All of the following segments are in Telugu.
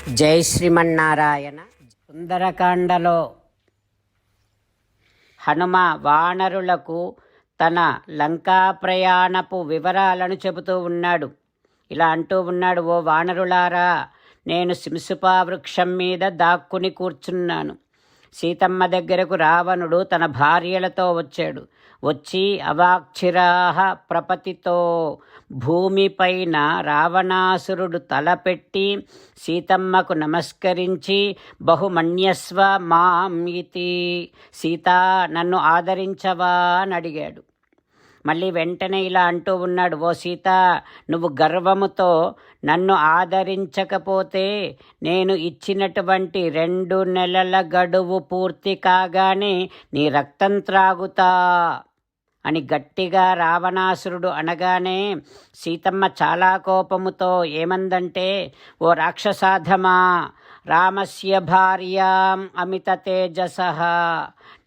జై శ్రీమన్నారాయణ. సుందరకాండలో హనుమ వానరులకు తన లంకా ప్రయాణపు వివరాలను చెబుతూ ఉన్నాడు. ఇలా అంటూ ఉన్నాడు, ఓ వానరులారా, నేను సింసుపా వృక్షం మీద దాక్కుని కూర్చున్నాను. సీతమ్మ దగ్గరకు రావణుడు తన భార్యలతో వచ్చాడు. వచ్చి అవాక్షిరాహ ప్రపతితో భూమిపైన రావణాసురుడు తలపెట్టి సీతమ్మకు నమస్కరించి బహుమన్యస్వ మాం ఇతి, సీతా నన్ను ఆదరించవా అని అడిగాడు. మళ్ళీ వెంటనే ఇలా అంటూ ఉన్నాడు, ఓ సీత, నువ్వు గర్వముతో నన్ను ఆదరించకపోతే నేను ఇచ్చినటువంటి 2 నెలల గడువు పూర్తి కాగానే నీ రక్తం త్రాగుతా అని గట్టిగా రావణాసురుడు అనగానే సీతమ్మ చాలా కోపముతో ఏమందంటే, ఓ రాక్షసాధమా, రామస్య భార్యాం అమిత తేజసః,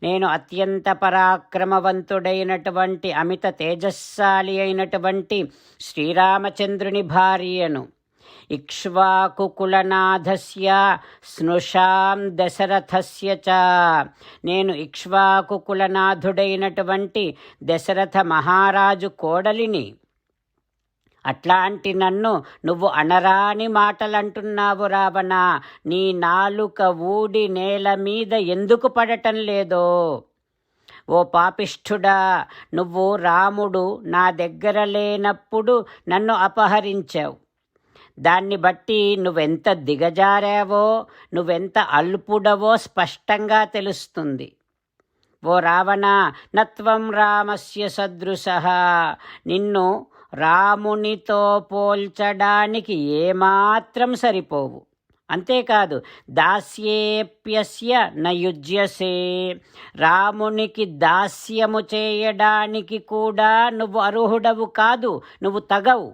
నేను అత్యంత పరాక్రమవంతుడైనటువంటి అమిత తేజస్శాలి అయినటువంటి శ్రీరామచంద్రుని భార్యను. ఇక్ష్వాకుకులనాథస్య స్నుషాం దశరథస్య చ, నేను ఇక్ష్వాకుకులనాథుడైనటువంటి దశరథ మహారాజు కోడలిని. అట్లాంటి నన్ను నువ్వు అనరాని మాటలంటున్నావు రావణ, నీ నాలుక ఊడి నేల మీద ఎందుకు పడటం లేదో? ఓ పాపిష్ఠుడా, నువ్వు రాముడు నా దగ్గర లేనప్పుడు నన్ను అపహరించావు. దాన్ని బట్టి నువ్వెంత దిగజారావో, నువ్వెంత అల్పుడవో స్పష్టంగా తెలుస్తుంది. ఓ రావణ, నత్వం రామస్య సదృశః, నిన్ను రామునితో పోల్చడానికి ఏమాత్రం సరిపోవు. అంతేకాదు, దాస్యేప్యస్య నయుజ్యసే, రామునికి దాస్యము చేయడానికి కూడా నువ్వు అర్హుడవు కాదు, నువ్వు తగవు.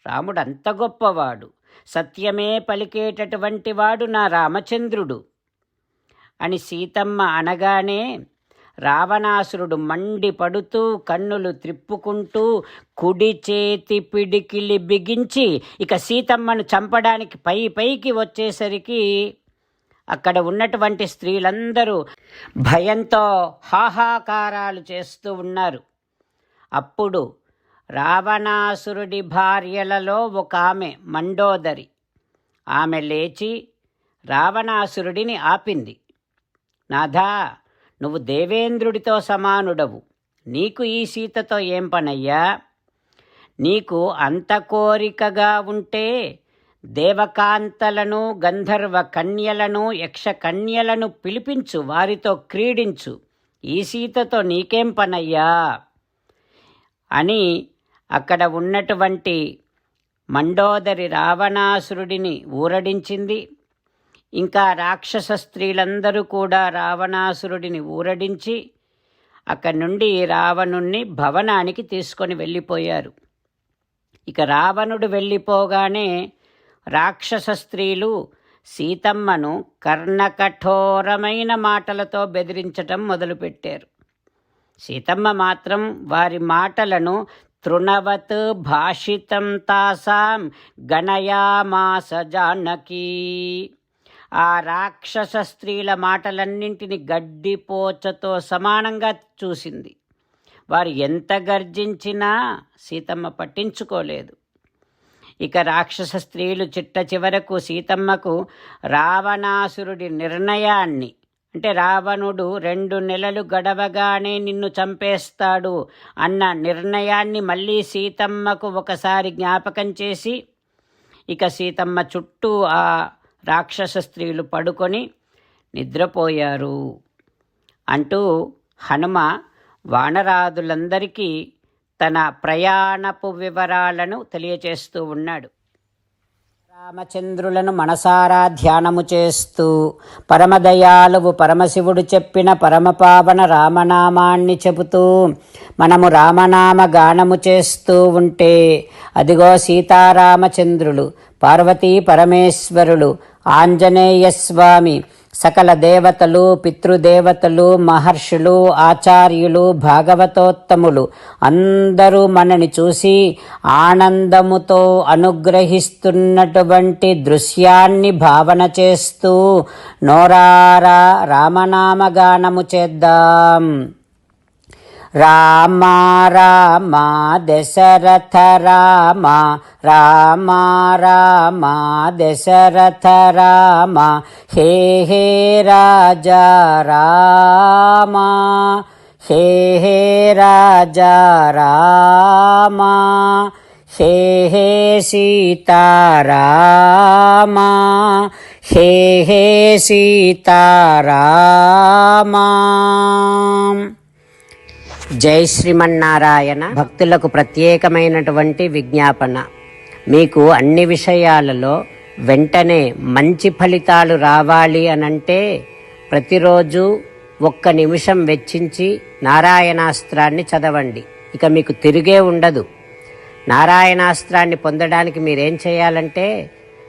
రాముడు అంత గొప్పవాడు, సత్యమే పలికేటటువంటి వాడు నా రామచంద్రుడు అని సీతమ్మ అనగానే రావణాసురుడు మండిపడుతూ కన్నులు త్రిప్పుకుంటూ కుడి చేతి పిడికిలి బిగించి ఇక సీతమ్మను చంపడానికి పైకి వచ్చేసరికి అక్కడ ఉన్నటువంటి స్త్రీలందరూ భయంతో హాహాకారాలు చేస్తూ ఉన్నారు. అప్పుడు రావణాసురుడి భార్యలలో ఒక ఆమె మండోదరి, ఆమె లేచి రావణాసురుడిని ఆపింది. నాథా, నువ్వు దేవేంద్రుడితో సమానుడవు, నీకు ఈ సీతతో ఏం పనయ్యా? నీకు అంత కోరికగా ఉంటే దేవకాంతలను, గంధర్వ కన్యలను, యక్ష కన్యలను పిలిపించు, వారితో క్రీడించు, ఈ సీతతో నీకేం పనయ్యా అని అక్కడ ఉన్నటువంటి మండోదరి రావణాసురుడిని ఊరడించింది. ఇంకా రాక్షస స్త్రీలందరూ కూడా రావణాసురుడిని ఊరడించి అక్కడి నుండి రావణుణ్ణి భవనానికి తీసుకొని వెళ్ళిపోయారు. ఇక రావణుడు వెళ్ళిపోగానే రాక్షస స్త్రీలు సీతమ్మను కర్ణకఠోరమైన మాటలతో బెదిరించటం మొదలుపెట్టారు. సీతమ్మ మాత్రం వారి మాటలను తృణవత్ భాషితం తాసాం గణయామాస జానకీ, ఆ రాక్షస స్త్రీల మాటలన్నింటినీ గడ్డిపోచతో సమానంగా చూసింది. వారు ఎంత గర్జించినా సీతమ్మ పట్టించుకోలేదు. ఇక రాక్షస స్త్రీలు చిట్ట చివరకు సీతమ్మకు రావణాసురుడి నిర్ణయాన్ని, అంటే రావణుడు 2 నెలలు గడవగానే నిన్ను చంపేస్తాడు అన్న నిర్ణయాన్ని మళ్ళీ సీతమ్మకు ఒకసారి జ్ఞాపకం చేసి ఇక సీతమ్మ చుట్టూ ఆ రాక్షస స్త్రీలు పడుకొని నిద్రపోయారు అంటూ హనుమ వానరాదులందరికీ తన ప్రయాణపు వివరాలను తెలియచేస్తూ ఉన్నాడు. రామచంద్రులను మనసారా ధ్యానము చేస్తూ పరమదయాలువు పరమశివుడు చెప్పిన పరమపావన రామనామాన్ని చెబుతూ మనము రామనామ గానము చేస్తూ ఉంటే అదిగో సీతారామచంద్రులు, పార్వతీ పరమేశ్వరులు, ఆంజనేయస్వామి, సకల దేవతలు, పితృదేవతలు, మహర్షులు, ఆచార్యులు, భాగవతోత్తములు అందరూ మనని చూసి ఆనందముతో అనుగ్రహిస్తున్నటువంటి దృశ్యాన్ని భావన చేస్తూ నోరారా రామనామగానము చేద్దాం. రామ రామ దశరథ రామ, రామ రామ దశరథ రామ, హే హే రాజా రామ, హే హే రాజా రామ, హే హే సీతారామ, హే హే సీతారామ. జై శ్రీమన్నారాయణ. భక్తులకు ప్రత్యేకమైనటువంటి విజ్ఞాపన. మీకు అన్ని విషయాలలో వెంటనే మంచి ఫలితాలు రావాలి అనంటే ప్రతిరోజు 1 నిమిషం వెచ్చించి నారాయణాస్త్రాన్ని చదవండి. ఇక మీకు తిరిగే ఉండదు. నారాయణాస్త్రాన్ని పొందడానికి మీరేం చేయాలంటే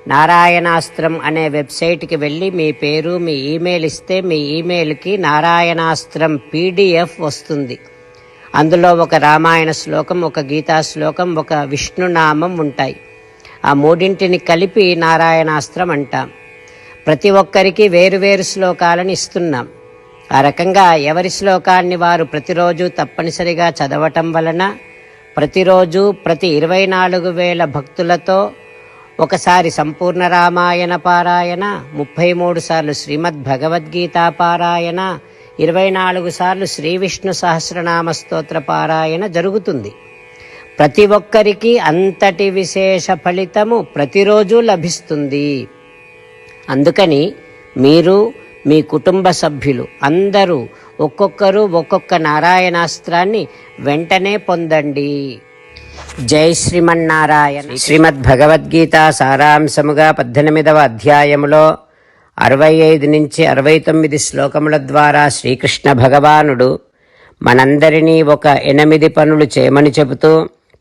నారాయణాస్త్రం అనే వెబ్సైట్కి వెళ్ళి మీ పేరు, మీ ఈమెయిల్ ఇస్తే మీ ఈమెయిల్కి నారాయణాస్త్రం PDF వస్తుంది. అందులో ఒక రామాయణ శ్లోకం, ఒక గీతా శ్లోకం, ఒక విష్ణునామం ఉంటాయి. ఆ మూడింటిని కలిపి నారాయణాస్త్రం అంటాం. ప్రతి ఒక్కరికి వేరువేరు శ్లోకాలను ఇస్తున్నాం. ఆ రకంగా ఎవరి శ్లోకాన్ని వారు ప్రతిరోజు తప్పనిసరిగా చదవటం వలన ప్రతిరోజు ప్రతి 24,000 భక్తులతో ఒకసారి సంపూర్ణ రామాయణ పారాయణ, 33 సార్లు శ్రీమద్ భగవద్గీత పారాయణ, 24 సార్లు శ్రీ విష్ణు సహస్రనామ స్తోత్ర పారాయణ జరుగుతుంది. ప్రతి ఒక్కరికి అంతటి విశేష ఫలితము ప్రతిరోజు లభిస్తుంది. అందుకని మీరు, మీ కుటుంబ సభ్యులు అందరూ ఒక్కొక్కరు ఒక్కొక్క నారాయణాస్త్రాన్ని వెంటనే పొందండి. జై శ్రీమన్నారాయణ. శ్రీమద్ భగవద్గీత సారాంశముగా 18వ అధ్యాయములో 65 నుంచి 69 శ్లోకముల ద్వారా శ్రీకృష్ణ భగవానుడు మనందరినీ ఒక 8 పనులు చేయమని చెబుతూ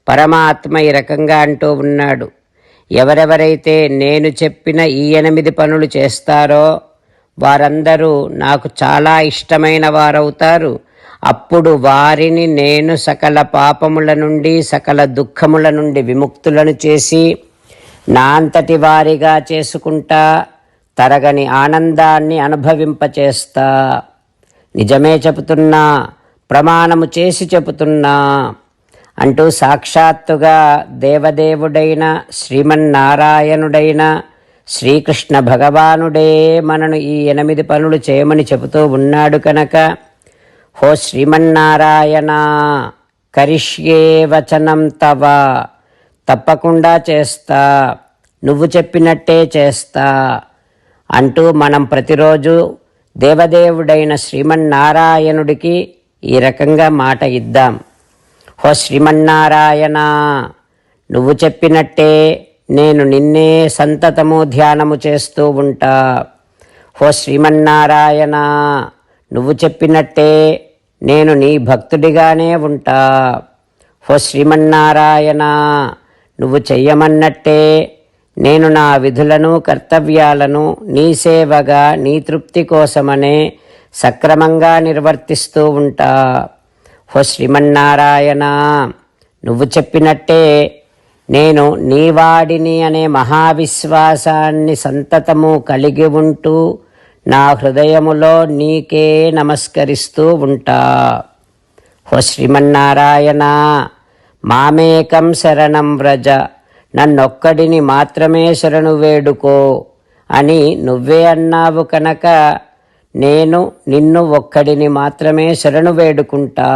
పరమాత్మ ఈ రకంగా అంటూ ఉన్నాడు. ఎవరెవరైతే నేను చెప్పిన ఈ 8 పనులు చేస్తారో వారందరూ నాకు చాలా ఇష్టమైన వారవుతారు. అప్పుడు వారిని నేను సకల పాపముల నుండి, సకల దుఃఖముల నుండి విముక్తులను చేసి నా అంతటి వారిగా చేసుకుంటా, తరగని ఆనందాన్ని అనుభవింపచేస్తా. నిజమే చెబుతున్నా, ప్రమాణము చేసి చెబుతున్నా అంటూ సాక్షాత్తుగా దేవదేవుడైన శ్రీమన్నారాయణుడైన శ్రీకృష్ణ భగవానుడే మనను ఈ 8 పనులు చేయమని చెబుతూ ఉన్నాడు కనుక, హో శ్రీమన్నారాయణ, కరిష్యే వచనం తవ, తప్పకుండా చేస్తా, నువ్వు చెప్పినట్టే చేస్తా అంటూ మనం ప్రతిరోజు దేవదేవుడైన శ్రీమన్నారాయణుడికి ఈ రకంగా మాట ఇద్దాం. హో శ్రీమన్నారాయణ, నువ్వు చెప్పినట్టే నేను నిన్నే సంతతము ధ్యానము చేస్తూ ఉంటా. హో శ్రీమన్నారాయణ, నువ్వు చెప్పినట్టే నేను నీ భక్తుడిగానే ఉంటా. హో శ్రీమన్నారాయణ, నువ్వు చెయ్యమన్నట్టే నేను నా విధులను, కర్తవ్యాలను నీ సేవగా, నీ తృప్తి కోసమనే సక్రమంగా నిర్వర్తిస్తూ ఉంటా. హో శ్రీమన్నారాయణ, నువ్వు చెప్పినట్టే నేను నీవాడిని అనే మహావిశ్వాసాన్ని సంతతము కలిగి ఉంటూ నా హృదయములో నీకే నమస్కరిస్తూ ఉంటా. హో శ్రీమన్నారాయణ, మామేకం శరణం వ్రజ, నన్నొక్కడిని మాత్రమే శరణు వేడుకో అని నువ్వే అన్నావు కనుక నేను నిన్ను ఒక్కడిని మాత్రమే శరణు వేడుకుంటా.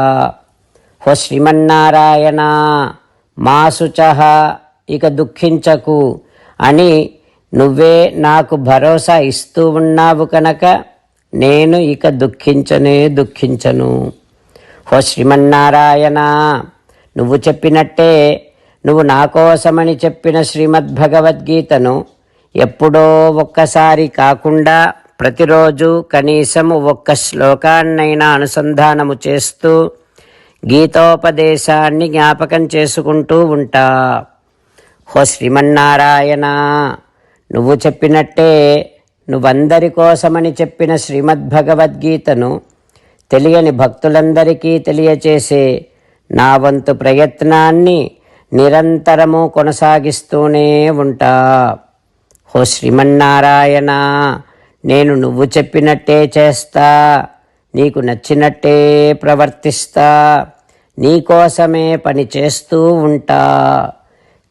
హో శ్రీమన్నారాయణ, మా శుచః, ఇక దుఃఖించకు అని నువ్వే నాకు భరోసా ఇస్తూ ఉన్నావు కనుక నేను ఇక దుఃఖించను. హో శ్రీమన్నారాయణ, నువ్వు చెప్పినట్టే నువ్వు నా కోసమని చెప్పిన శ్రీమద్భగవద్గీతను ఎప్పుడో ఒక్కసారి కాకుండా ప్రతిరోజు కనీసం 1 శ్లోకాన్నైనా అనుసంధానము చేస్తూ గీతోపదేశాన్ని జ్ఞాపకం చేసుకుంటూ ఉంటా. హో శ్రీమన్నారాయణ, నువ్వు చెప్పినట్టే నువ్వందరి కోసమని చెప్పిన శ్రీమద్భగవద్గీతను తెలియని భక్తులందరికీ తెలియచేసే నా వంతు ప్రయత్నాన్ని నిరంతరము కొనసాగిస్తూనే ఉంటా. ఓ శ్రీమన్నారాయణ, నేను నువ్వు చెప్పినట్టే చేస్తా, నీకు నచ్చినట్టే ప్రవర్తిస్తా, నీకోసమే పని చేస్తూ ఉంటా.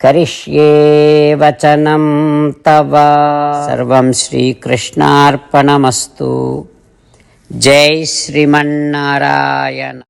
కరిష్యే వచనం తవ. సర్వం శ్రీకృష్ణార్పణమస్తు. జై శ్రీమన్నారాయణ.